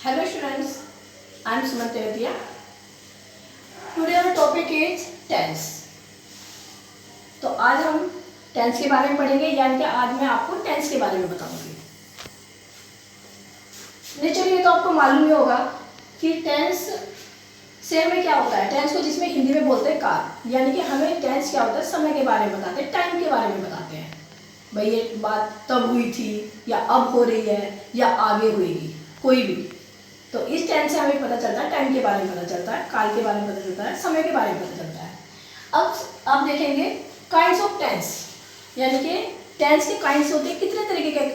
Hello students, I am Sumant Tevatia. Today our topic is tense. तो आज हम tense के बारे में पढ़ेंगे, यानी कि आज मैं आपको टेंस के बारे में बताऊंगी। नेचुरली तो आपको मालूम ही होगा कि टेंस से हमें क्या होता है। टेंस को जिसमें हिंदी में बोलते हैं काल, यानी कि हमें टेंस क्या होता है, समय के बारे में बताते हैं, टाइम के बारे में बताते हैं। भाई ये बात तब हुई थी या अब हो रही है या आगे होगी, कोई भी। तो इस टेंस से हमें पता चलता है, टाइम के बारे में पता चलता है, काल के बारे में पता चलता है, समय के बारे में पता चलता है। अब आप देखेंगे काइंड्स ऑफ टेंस, यानी कि टेंस के काइंड्स होते हैं, कितने तरीके के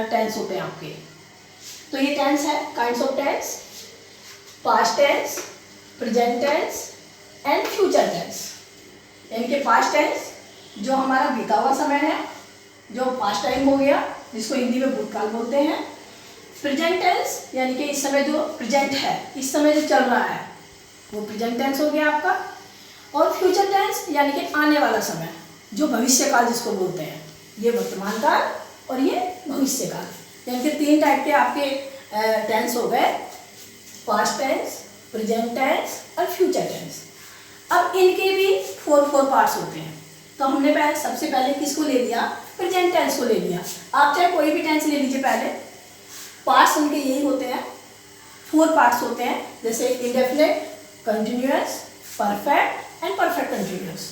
टेंस होते हैं आपके। तो ये टेंस है kinds of tense: past tense, present tense and future tense. यानी कि पास्ट टेंस जो हमारा बीता हुआ समय है, जो पास्ट टाइम हो गया, जिसको हिंदी में भूतकाल बोलते हैं। प्रेजेंट टेंस यानी कि इस समय जो प्रेजेंट है, इस समय जो चल रहा है, वो प्रेजेंट टेंस हो गया आपका। और फ्यूचर टेंस यानी कि आने वाला समय, जो भविष्य काल जिसको बोलते हैं। ये वर्तमान काल और ये भविष्य काल, यानी कि तीन टाइप के आपके टेंस हो गए: पास्ट टेंस, प्रेजेंट टेंस और फ्यूचर टेंस। अब इनके भी फोर पार्ट्स होते हैं। तो हमने सबसे पहले किसको ले लिया? प्रेजेंट टेंस को ले लिया। आप चाहे कोई भी टेंस ले लीजिए, पहले पार्ट्स उनके यही होते हैं, 4 पार्ट्स होते हैं, जैसे indefinite, continuous, perfect and perfect continuous.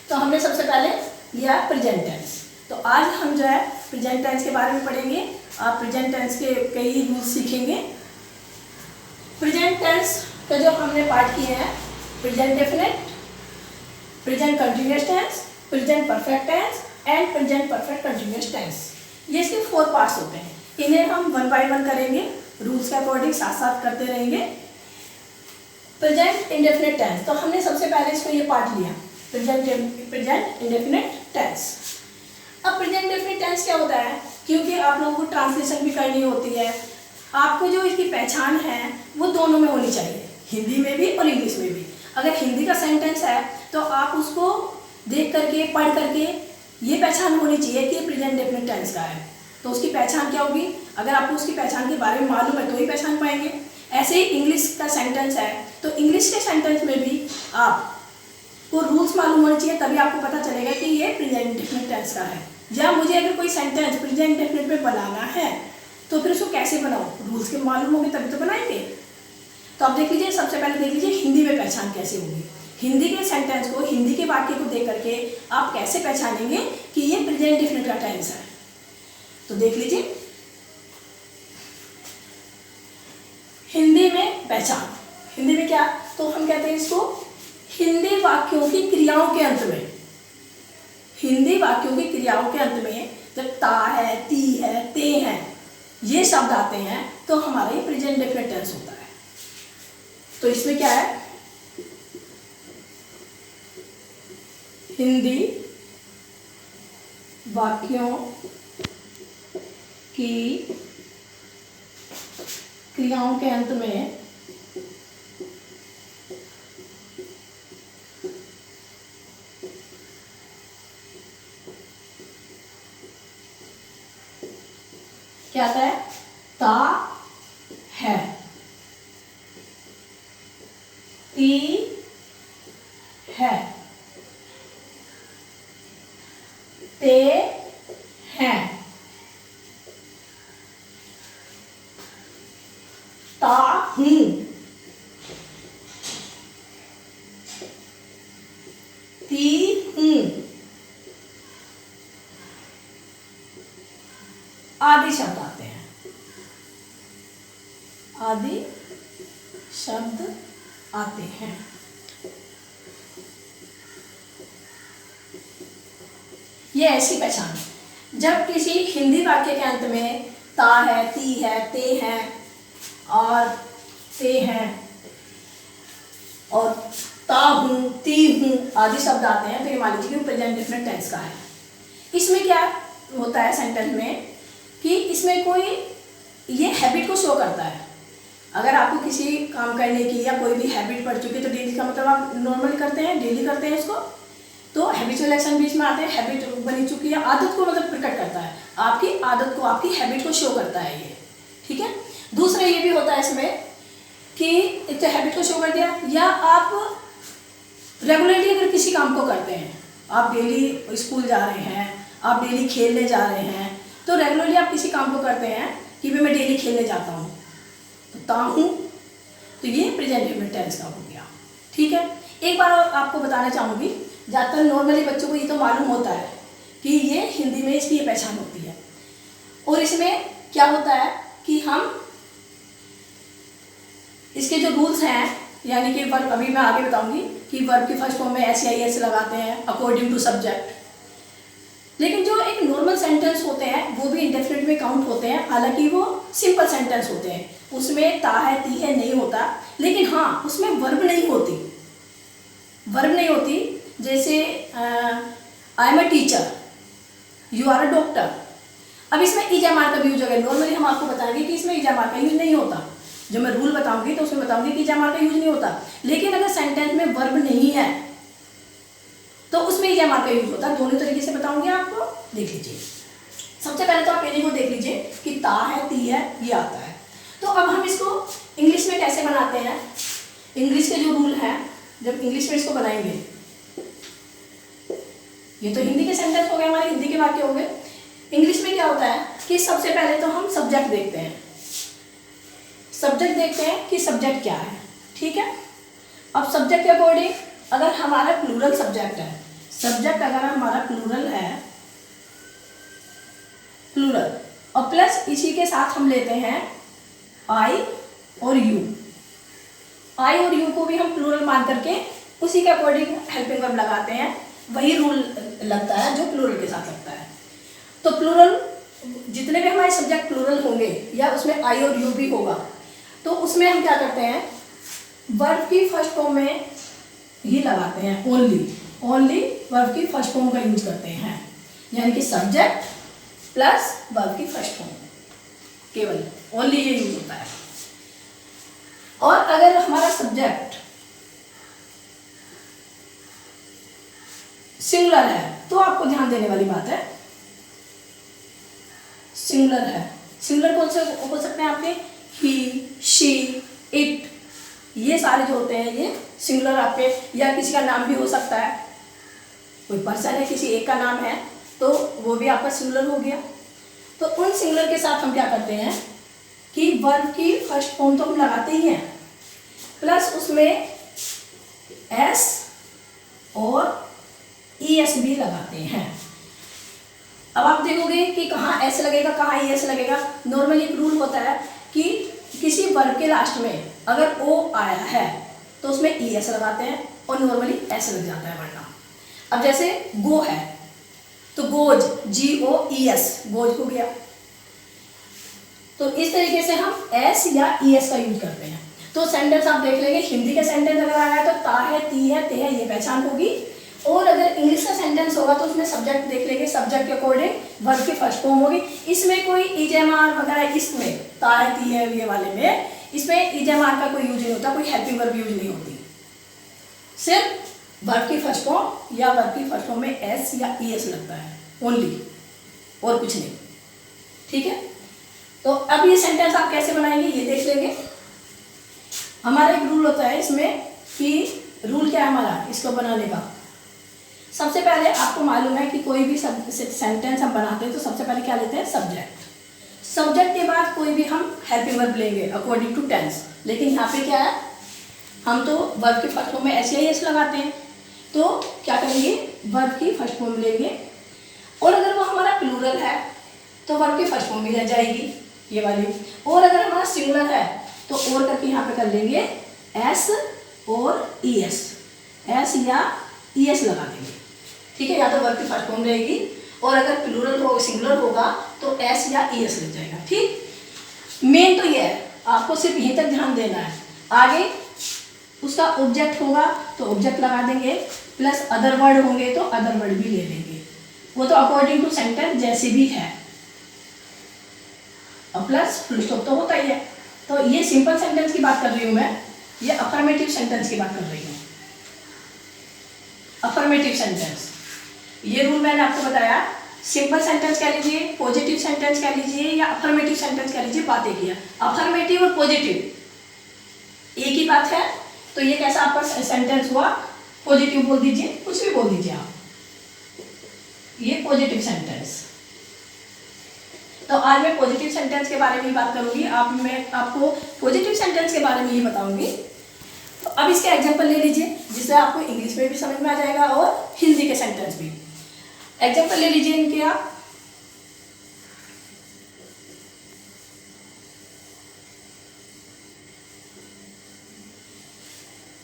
तो हमने सबसे पहले लिया प्रेजेंट टेंस। तो आज हम जो है प्रेजेंट टेंस के बारे में पढ़ेंगे। आप प्रेजेंट टेंस के कई रूल्स सीखेंगे। प्रेजेंट टेंस का जो हमने पार्ट किए हैं: present definite, present continuous tense, present perfect tense and present perfect continuous tense. ये इसके 4 पार्ट्स होते हैं। इन्हें हम 1 बाय 1 करेंगे, रूल्स के अकॉर्डिंग साथ साथ करते रहेंगे। प्रेजेंट इंडेफिनिट टेंस, तो हमने सबसे पहले इसको ये पार्ट लिया, प्रेजेंट इंडेफिनिट टेंस। अब प्रेजेंट इंडेफिनिट टेंस क्या होता है? क्योंकि आप लोगों को ट्रांसलेशन भी करनी होती है, आपको जो इसकी पहचान है वो दोनों में होनी चाहिए, हिंदी में भी और इंग्लिश में भी। अगर हिंदी का सेंटेंस है तो आप उसको देख करके, पढ़ करके ये पहचान होनी चाहिए कि प्रेजेंट इंडेफिनिट टेंस का है। तो उसकी पहचान क्या होगी? अगर आपको उसकी पहचान के बारे में मालूम है तो ही पहचान पाएंगे। ऐसे ही इंग्लिश का सेंटेंस है तो इंग्लिश के सेंटेंस में भी आपको रूल्स मालूम होने चाहिए, तभी आपको पता चलेगा कि ये प्रेजेंट इंडेफिनिट टेंस का है। या मुझे अगर कोई सेंटेंस प्रेजेंट इंडेफिनिट में बनाना है तो फिर उसको कैसे बनाऊँ, रूल्स के मालूम होंगे तभी तो बनाएंगे। तो आप देख लीजिए, सबसे पहले देख लीजिए हिंदी में पहचान कैसे होगी। हिंदी के सेंटेंस को, हिंदी के वाक्य को देख करके आप कैसे पहचानेंगे कि ये प्रेजेंट इंडेफिनिट का टेंस है। तो देख लीजिए, हिंदी में पहचान, हिंदी में क्या, तो हम कहते हैं इसको हिंदी वाक्यों की क्रियाओं के अंत में, हिंदी वाक्यों की क्रियाओं के अंत में जब ता है, ती है, ते हैं, ये शब्द आते हैं तो हमारा ये प्रेजेंट इंडेफिनिट टेंस होता है। तो इसमें क्या है? हिंदी वाक्यों की क्रियाओं के अंत में क्या आता है? ता है, ती है, ते हैं, ता हूं, ती हूं, आदि शब्द आते हैं, आदि शब्द आते हैं। ये ऐसी पहचान, जब किसी हिंदी वाक्य के अंत में ता है, ती है, ते हैं और ते हैं और ता हूं, ती हूं आदि शब्द आते हैं, तो ये मान लीजिए कि प्रेजेंट इंडेफिनिट टेंस का है। इसमें क्या होता है सेंटेंस में कि इसमें कोई ये हैबिट को शो करता है। अगर आपको किसी काम करने की या कोई भी हैबिट पड़ चुकी है, तो डेली का मतलब आप नॉर्मली करते हैं, डेली करते हैं इसको, तो हैबिचुअल एक्शन बीच में आते हैं, हैबिट बनी चुकी है, आदत को मतलब प्रकट करता है, आपकी आदत को, आपकी हैबिट को शो करता है ये, ठीक है। दूसरा ये भी होता होता है इसमें कि एक तो हैबिट को शो कर दिया, या आप रेगुलरली अगर किसी काम को करते हैं, आप डेली स्कूल जा रहे हैं, आप डेली खेलने जा रहे हैं, तो रेगुलरली आप किसी काम को करते हैं कि भाई मैं डेली खेलने जाता हूँ, तो ये प्रेजेंट इंडेफिनिट टेंस का हो गया। ठीक है, एक बार आपको बताना चाहूँगी, ज़्यादातर नॉर्मली बच्चों को ये तो मालूम होता है कि ये हिंदी में इसकी ये पहचान होती है। और इसमें क्या होता है कि हम इसके जो रूल्स हैं, यानी कि वर्ब, अभी मैं आगे बताऊंगी कि वर्ब की फर्स्ट फॉर्म में एस या एस लगाते हैं अकॉर्डिंग टू सब्जेक्ट। लेकिन जो एक नॉर्मल सेंटेंस होते हैं वो भी इंडेफिनिट में काउंट होते हैं, हालांकि वो सिंपल सेंटेंस होते हैं, उसमें ता है ती है नहीं होता, लेकिन हाँ उसमें वर्ब नहीं होती, वर्ब नहीं होती। जैसे I am a teacher, you are a doctor. अब इसमें इजामार का भी यूज होगा। नॉर्मली हम आपको बताएंगे कि इसमें इजामार का यूज नहीं होता, जो मैं रूल बताऊंगी तो उसमें बताऊंगी कि इजामार का यूज नहीं होता। लेकिन अगर सेंटेंस में वर्ब नहीं है तो उसमें इजामार का यूज होता है। दोनों तरीके से बताऊंगी आपको, देख लीजिए। सबसे पहले तो आप पहले को देख लीजिए कि ता है ती है ये आता है। तो अब हम इसको इंग्लिश में कैसे बनाते हैं, इंग्लिश के जो रूल हैं, जब इंग्लिश में इसको बनाएंगे, ये तो हिंदी के सेंटेंस हो गए, हमारे हिंदी के वाक्य हो गए। इंग्लिश में क्या होता है कि सबसे पहले तो हम सब्जेक्ट देखते हैं, सब्जेक्ट देखते हैं कि सब्जेक्ट क्या है। ठीक है, अब सब्जेक्ट के अकॉर्डिंग अगर हमारा प्लूरल सब्जेक्ट है, सब्जेक्ट अगर हमारा प्लूरल है, प्लूरल, और प्लस इसी के साथ हम लेते हैं आई और यू, आई और यू को भी हम प्लूरल मान करके उसी के अकॉर्डिंग हेल्पिंग वर्ब लगाते हैं, वही रूल लगता है जो प्लूरल के साथ लगता है। तो प्लूरल जितने भी हमारे सब्जेक्ट प्लूरल होंगे या उसमें आई और यू भी होगा, तो उसमें हम क्या करते हैं, वर्ब की फर्स्ट फॉर्म में ही लगाते हैं, ओनली वर्ब की फर्स्ट फॉर्म का यूज करते हैं, यानी कि सब्जेक्ट प्लस वर्ब की फर्स्ट फॉर्म, केवल ओनली ये यूज होता है। और अगर हमारा सब्जेक्ट सिंगुलर है तो आपको ध्यान देने वाली बात है, सिंगुलर है, सिंगुलर कौन से हो सकते हैं आपके, ही, शी, इट, ये सारे जो होते हैं ये सिंगुलर आपके, या किसी का नाम भी हो सकता है, कोई पर्सन है किसी एक का नाम है तो वो भी आपका सिंगुलर हो गया। तो उन सिंगुलर के साथ हम क्या करते हैं कि वर्ब की फर्स्ट फॉर्म तो हम लगाते ही हैं, प्लस उसमें एस और ईएस भी लगाते हैं। अब आप देखोगे कि कहाँ एस लगेगा कहाँ ईएस लगेगा। नॉर्मली एक रूल होता है कि किसी वर्ब के लास्ट में अगर ओ आया है तो उसमें ईएस लगाते हैं और नॉर्मली एस लग जाता है वरना। अब जैसे गो है तो गोज, GOES, गोज हो गया। तो इस तरीके से हम एस या ईएस का यूज करते हैं। तो सेंटेंस आप देख लेंगे, हिंदी का सेंटेंस अगर आया है तो ता है ती है ते है ये पहचान होगी, और अगर इंग्लिश का सेंटेंस होगा तो उसमें सब्जेक्ट देख लेंगे, सब्जेक्ट के अकॉर्डिंग वर्ब की फर्स्ट फॉर्म होगी। इसमें कोई इजेमार वगैरह, इसमें ता है ती है ये वाले में इसमें इजेमार का कोई यूज नहीं होता, कोई हेल्पिंग वर्ब यूज नहीं होती, सिर्फ वर्ब की फर्स्ट फॉर्म या वर्ब की फर्स्ट फॉर्म में एस या ईएस लगता है ओनली, और कुछ नहीं। ठीक है, तो अब ये सेंटेंस आप कैसे बनाएंगे ये देख लेंगे। हमारा एक रूल होता है इसमें कि रूल क्या है हमारा इसको बनाने का। सबसे पहले आपको मालूम है कि कोई भी सेंटेंस हम बनाते हैं तो सबसे पहले क्या लेते हैं, सब्जेक्ट। सब्जेक्ट के बाद कोई भी हम हेल्पिंग वर्ब लेंगे अकॉर्डिंग टू टेंस। लेकिन यहाँ पे क्या है, हम तो वर्ब के फर्स्ट फॉर्म में एस या एस लगाते हैं, तो क्या करेंगे वर्ब की फर्स्ट फॉर्म लेंगे, और अगर वो हमारा प्लूरल है तो वर्ब की फर्स्ट फॉर्म भी रह जाएगी ये वाली, और अगर हमारा सिंगुलर है तो और करके यहाँ पे कर लेंगे एस और ईएस, एस या ईएस लगा देंगे। ठीक है, या तो वर्ब की फर्स्ट फॉर्म रहेगी, और अगर प्लूरल हो सिंगुलर होगा तो एस या ईएस लग जाएगा। ठीक, मेन तो ये है, आपको सिर्फ यहीं तक ध्यान देना है। आगे उसका ऑब्जेक्ट होगा तो ऑब्जेक्ट लगा देंगे, प्लस अदर वर्ड होंगे तो अदर वर्ड भी ले लेंगे, वो तो अकॉर्डिंग टू सेंटेंस जैसे भी है, और प्लस फुल स्टॉप तो होता ही है। तो ये सिंपल सेंटेंस की बात कर रही हूँ मैं, ये अफर्मेटिव सेंटेंस की बात कर रही हूँ। अफर्मेटिव सेंटेंस, ये रूल मैंने आपको बताया सिंपल सेंटेंस कह लीजिए, पॉजिटिव सेंटेंस कह लीजिए या अफर्मेटिव सेंटेंस कह लीजिए, बात एक ही है। अफर्मेटिव और पॉजिटिव एक ही बात है। तो ये कैसा आपका सेंटेंस हुआ, पॉजिटिव बोल दीजिए, कुछ भी बोल दीजिए आप, ये पॉजिटिव सेंटेंस। तो आज मैं पॉजिटिव सेंटेंस के बारे में ही बात करूंगी। मैं आपको पॉजिटिव सेंटेंस के बारे में ही बताऊंगी। तो अब इसके एग्जांपल ले लीजिए, जिससे आपको इंग्लिश में भी समझ में आ जाएगा और हिंदी के सेंटेंस भी। एग्जांपल ले लीजिए इनके आप।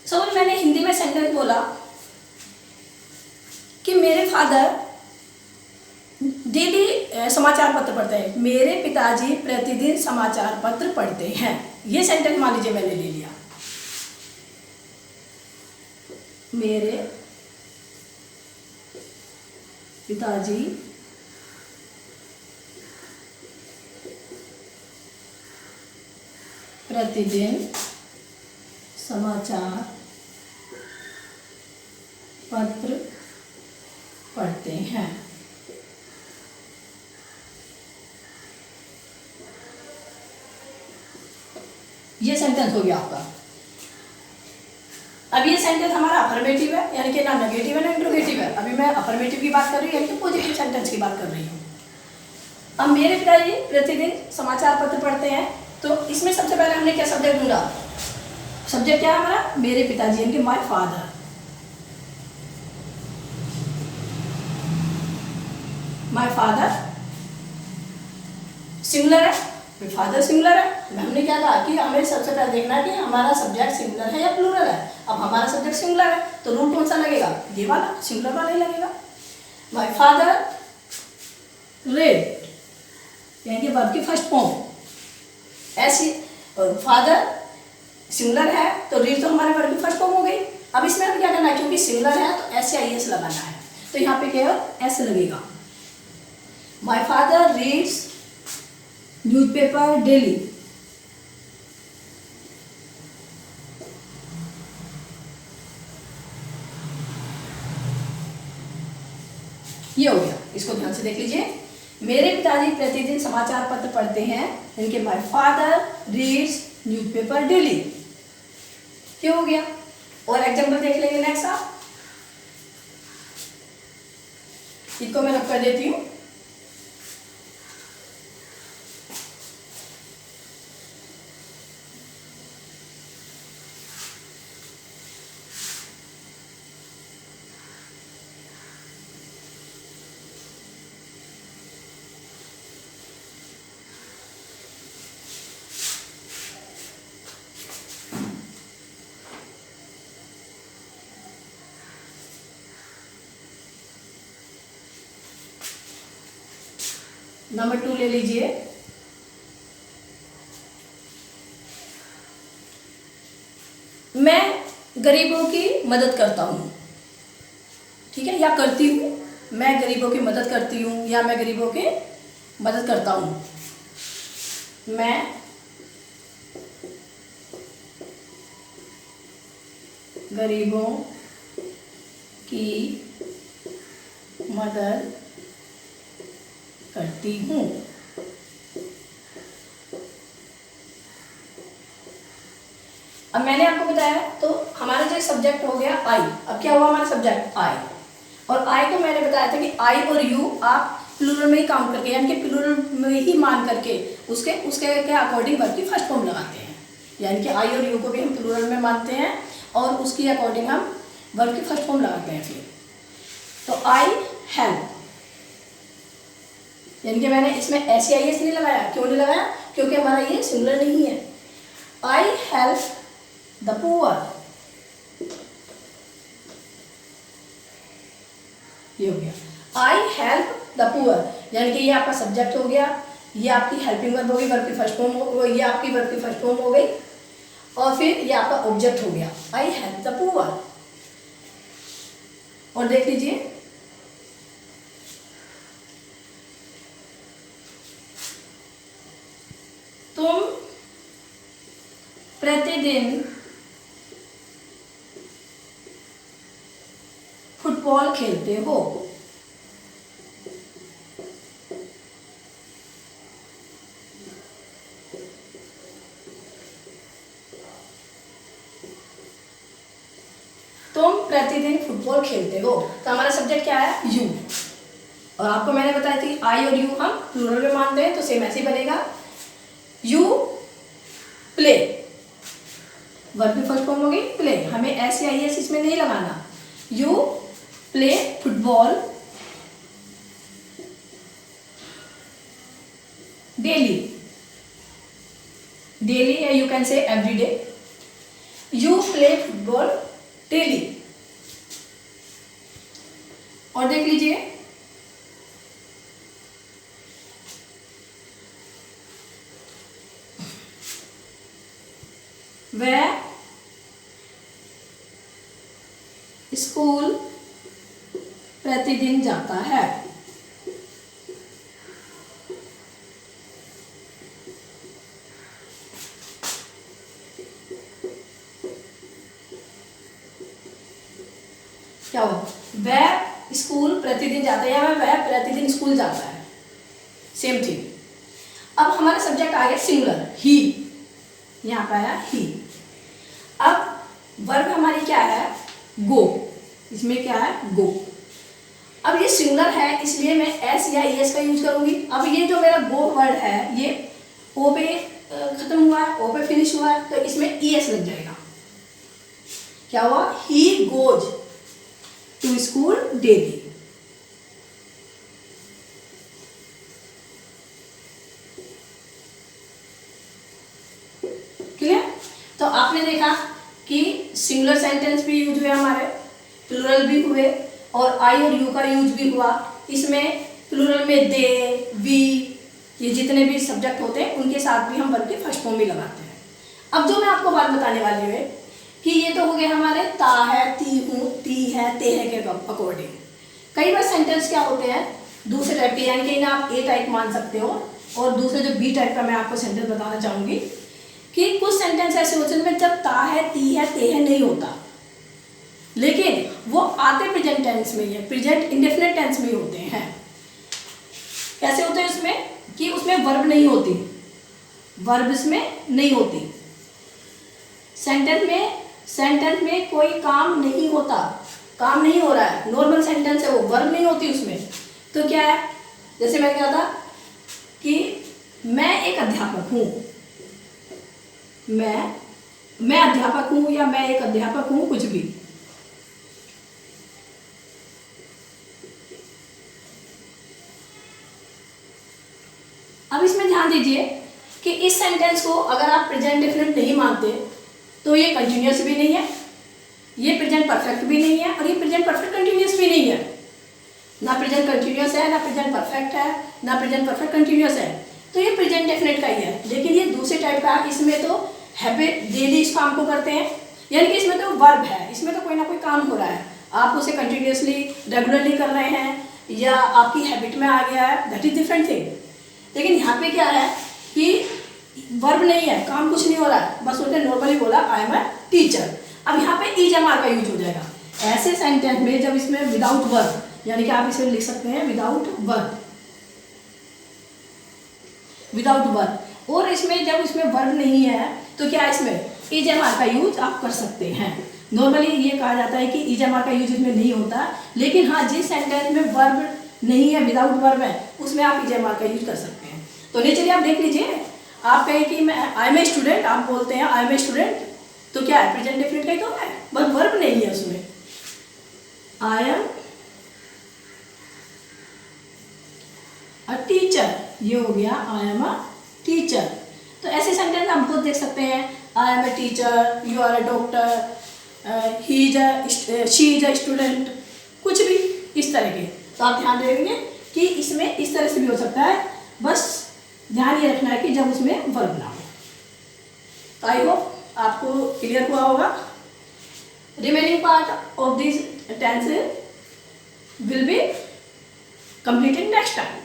सपोज मैंने हिंदी में सेंटेंस बोला कि मेरे फादर डेली समाचार पत्र पढ़ते हैं, मेरे पिताजी प्रतिदिन समाचार पत्र पढ़ते हैं। ये सेंटेंस मान लीजिए मैंने ले लिया, मेरे पिताजी प्रतिदिन समाचार पत्र पढ़ते हैं। ये सेंटेंस हो गया आपका। अब ये सेंटेंस हमारा अफर्मेटिव है, यानी कि ना नेगेटिव है ना इंट्रोगेटिव है। अभी मैं अफर्मेटिव की बात कर रही हूँ, यानी कि पॉजिटिव सेंटेंस की बात कर रही हूँ। अब मेरे पिताजी प्रतिदिन समाचार पत्र पढ़ते हैं, तो इसमें सबसे पहले हमने क्या सब्जेक्ट ढूंढा, सब्जेक्ट क्या है हमारा, मेरे पिताजी, यानी कि my father. My father singular है, माय फादर सिंगुलर है। हमने क्या कहा कि हमें सबसे पहले देखना है कि हमारा सब्जेक्ट सिंगुलर है या प्लूरल है। अब हमारा सब्जेक्ट सिंगुलर है तो रूल कौन सा लगेगा, ये वाला, सिंगुलर वाला ही लगेगा। माय फादर रेड, यानी कि वर्ब की फर्स्ट फॉर्म। ऐसी फादर सिंगुलर है तो रीड तो हमारे वर्ब की फर्स्ट फॉर्म हो गई। अब इसमें हमें क्या करना है, क्योंकि सिंगुलर है तो SIS लगाना है, तो यहाँ पे केवल S लगेगा। My father reads newspaper daily. ये हो गया, इसको ध्यान से देख लीजिए। मेरे पिताजी प्रतिदिन समाचार पत्र पढ़ते हैं, यानी कि my father reads newspaper daily. ये हो गया। और एग्जांपल देख लेंगे नेक्स्ट आप, इसको मैं रख कर देती हूँ। नंबर 2 ले लीजिए। मैं गरीबों की मदद करता हूँ, ठीक है, या करती हूँ। मैं गरीबों की मदद करती हूँ या मैं गरीबों की मदद करता हूँ। मैं गरीबों की मदद करती हूँ। अब मैंने आपको बताया तो हमारा जो सब्जेक्ट हो गया आई। अब क्या हुआ हमारा सब्जेक्ट आई, और आई को मैंने बताया था कि आई और यू आप प्लूरल में ही काउंट करके, यानी कि प्लूरल में ही मान करके उसके के अकॉर्डिंग वर्ब की फर्स्ट फॉर्म लगाते हैं। यानी कि आई और यू को भी हम प्लूरल में मानते हैं और उसकी अकॉर्डिंग हम वर्ब की फर्स्ट फॉर्म लगाते हैं। फिर तो आई हेल्प, यानी कि मैंने इसमें SIS नहीं लगाया। क्यों नहीं लगाया, क्योंकि हमारा ये सिंगुलर नहीं है। आई हेल्प द पुअर, ये हो गया। आई हेल्प द पुअर, यानी कि ये आपका सब्जेक्ट हो गया, ये आपकी हेल्पिंग वर्ब हो गई, वर्ब की फर्स्ट फॉर्म हो, ये आपकी वर्ब की फर्स्ट फॉर्म हो गई, और फिर ये आपका ऑब्जेक्ट हो गया, आई हेल्प द पुअर। और देख लीजिए, तुम प्रतिदिन फुटबॉल खेलते हो। तुम प्रतिदिन फुटबॉल खेलते हो, तो हमारा सब्जेक्ट क्या है, यू। और आपको मैंने बताया थी आई और यू हम प्लूरल में मानते हैं, तो सेम ऐसे ही बनेगा, यू प्ले, वर्ब की फर्स्ट फॉर्म हो गई प्ले, हमें एस या एस इसमें नहीं लगाना, you play football daily, daily या you can say every day, you play football daily. और देख लीजिए, वह स्कूल प्रतिदिन जाता है, क्या हो, वह स्कूल प्रतिदिन जाता है या वह प्रतिदिन स्कूल जाता है, सेम थिंग। अब हमारा सब्जेक्ट आ गया सिंगुलर, ही, यहाँ पे आया ही। अब वर्ब हमारी क्या है, गो, इसमें क्या है, गो। अब ये सिंगुलर है इसलिए मैं एस या एस का यूज करूंगी। अब ये जो मेरा गो वर्ड है ये ओ पे खत्म हुआ है, ओ पे फिनिश हुआ है, तो इसमें ई एस लग जाएगा। क्या हुआ, he goes to school daily. Clear? तो आपने देखा कि सिंगुलर सेंटेंस भी यूज हुए हमारे, प्लूरल भी हुए, और आई और यू का यूज भी हुआ। इसमें प्लूरल में दे, वी, ये जितने भी सब्जेक्ट होते हैं उनके साथ भी हम वर्ब के फर्स्ट फॉर्म भी लगाते हैं। अब जो मैं आपको बात बताने वाली हूँ कि ये तो हो गए हमारे ता है, ती हूँ, ती है, ते है के अकॉर्डिंग। कई बार सेंटेंस क्या होते हैं दूसरे टाइप के, यानी कि इन्हें आप ए टाइप मान सकते हो, और दूसरे जो बी टाइप का मैं आपको सेंटेंस बताना चाहूँगी कि कुछ सेंटेंस ऐसे होते हैं जब ता है, ती है, ते है नहीं होता, लेकिन वो आते प्रेजेंट टेंस में ही है, प्रेजेंट इंडेफिनिट टेंस में ही होते हैं। कैसे होते हैं उसमें कि उसमें वर्ब नहीं होती, वर्ब इसमें नहीं होती, सेंटेंस में कोई काम नहीं होता, काम नहीं हो रहा है, नॉर्मल सेंटेंस है वो, वर्ब नहीं होती उसमें। तो क्या है, जैसे मैं कहा था कि मैं एक अध्यापक हूँ, मैं अध्यापक हूँ या मैं एक अध्यापक हूँ, कुछ भी। अब इसमें ध्यान दीजिए कि इस सेंटेंस को अगर आप प्रेजेंट डेफिनेट नहीं मानते तो ये कंटिन्यूअस भी नहीं है, ये प्रेजेंट परफेक्ट भी नहीं है, और ये प्रेजेंट परफेक्ट कंटिन्यूअस भी नहीं है। ना प्रेजेंट कंटिन्यूअस है, ना प्रेजेंट परफेक्ट है, ना प्रेजेंट परफेक्ट कंटिन्यूअस है, तो ये प्रेजेंट डेफिनेट का ही है। लेकिन ये दूसरे टाइप का, इसमें तो हैबिट, डेली इस काम को करते हैं, यानी कि इसमें तो वर्ब है, इसमें तो कोई ना कोई काम हो रहा है, आप उसे कंटिन्यूअसली रेगुलरली कर रहे हैं या आपकी हैबिट में आ गया है, दैट इज डिफरेंट थिंग। लेकिन यहाँ पे क्या है कि वर्ब नहीं है, काम कुछ नहीं हो रहा है, बस उसने नॉर्मली बोला आई एम अ टीचर। अब यहाँ पे इज एम आर का यूज हो जाएगा ऐसे सेंटेंस में जब इसमें विदाउट वर्ब, यानी कि आप इसमें लिख सकते हैं विदाउट वर्ब, विदाउट वर्ब। और इसमें जब इसमें वर्ब नहीं है तो क्या इसमें इज एम आर का यूज आप कर सकते हैं। नॉर्मली ये कहा जाता है कि इज एम आर का यूज इसमें नहीं होता, लेकिन हाँ जिस सेंटेंस में वर्ब नहीं है, विदाउट वर्ब है, उसमें आप इज एम आर का यूज कर सकते हैं। तो नहीं, चलिए आप देख लीजिए, आप कहें कि मैं आई एम ए स्टूडेंट, आप बोलते हैं आई एम ए स्टूडेंट, तो क्या है प्रेजेंट डेफिनेट का ही तो है, बस वर्ब नहीं है उसमें। आई एम अ टीचर, ये हो गया आई एम अ टीचर। तो ऐसे सेंटेंस आप खुद देख सकते हैं, I am a teacher, you are a doctor, he is a, she is a student, कुछ भी इस तरह के। तो आप ध्यान देंगे कि इसमें इस तरह से भी हो सकता है, बस ध्यान ये रखना है कि जब उसमें वर्ब ना हो। तो आई होप आपको क्लियर हुआ होगा। Remaining part of this tense will be completed next time.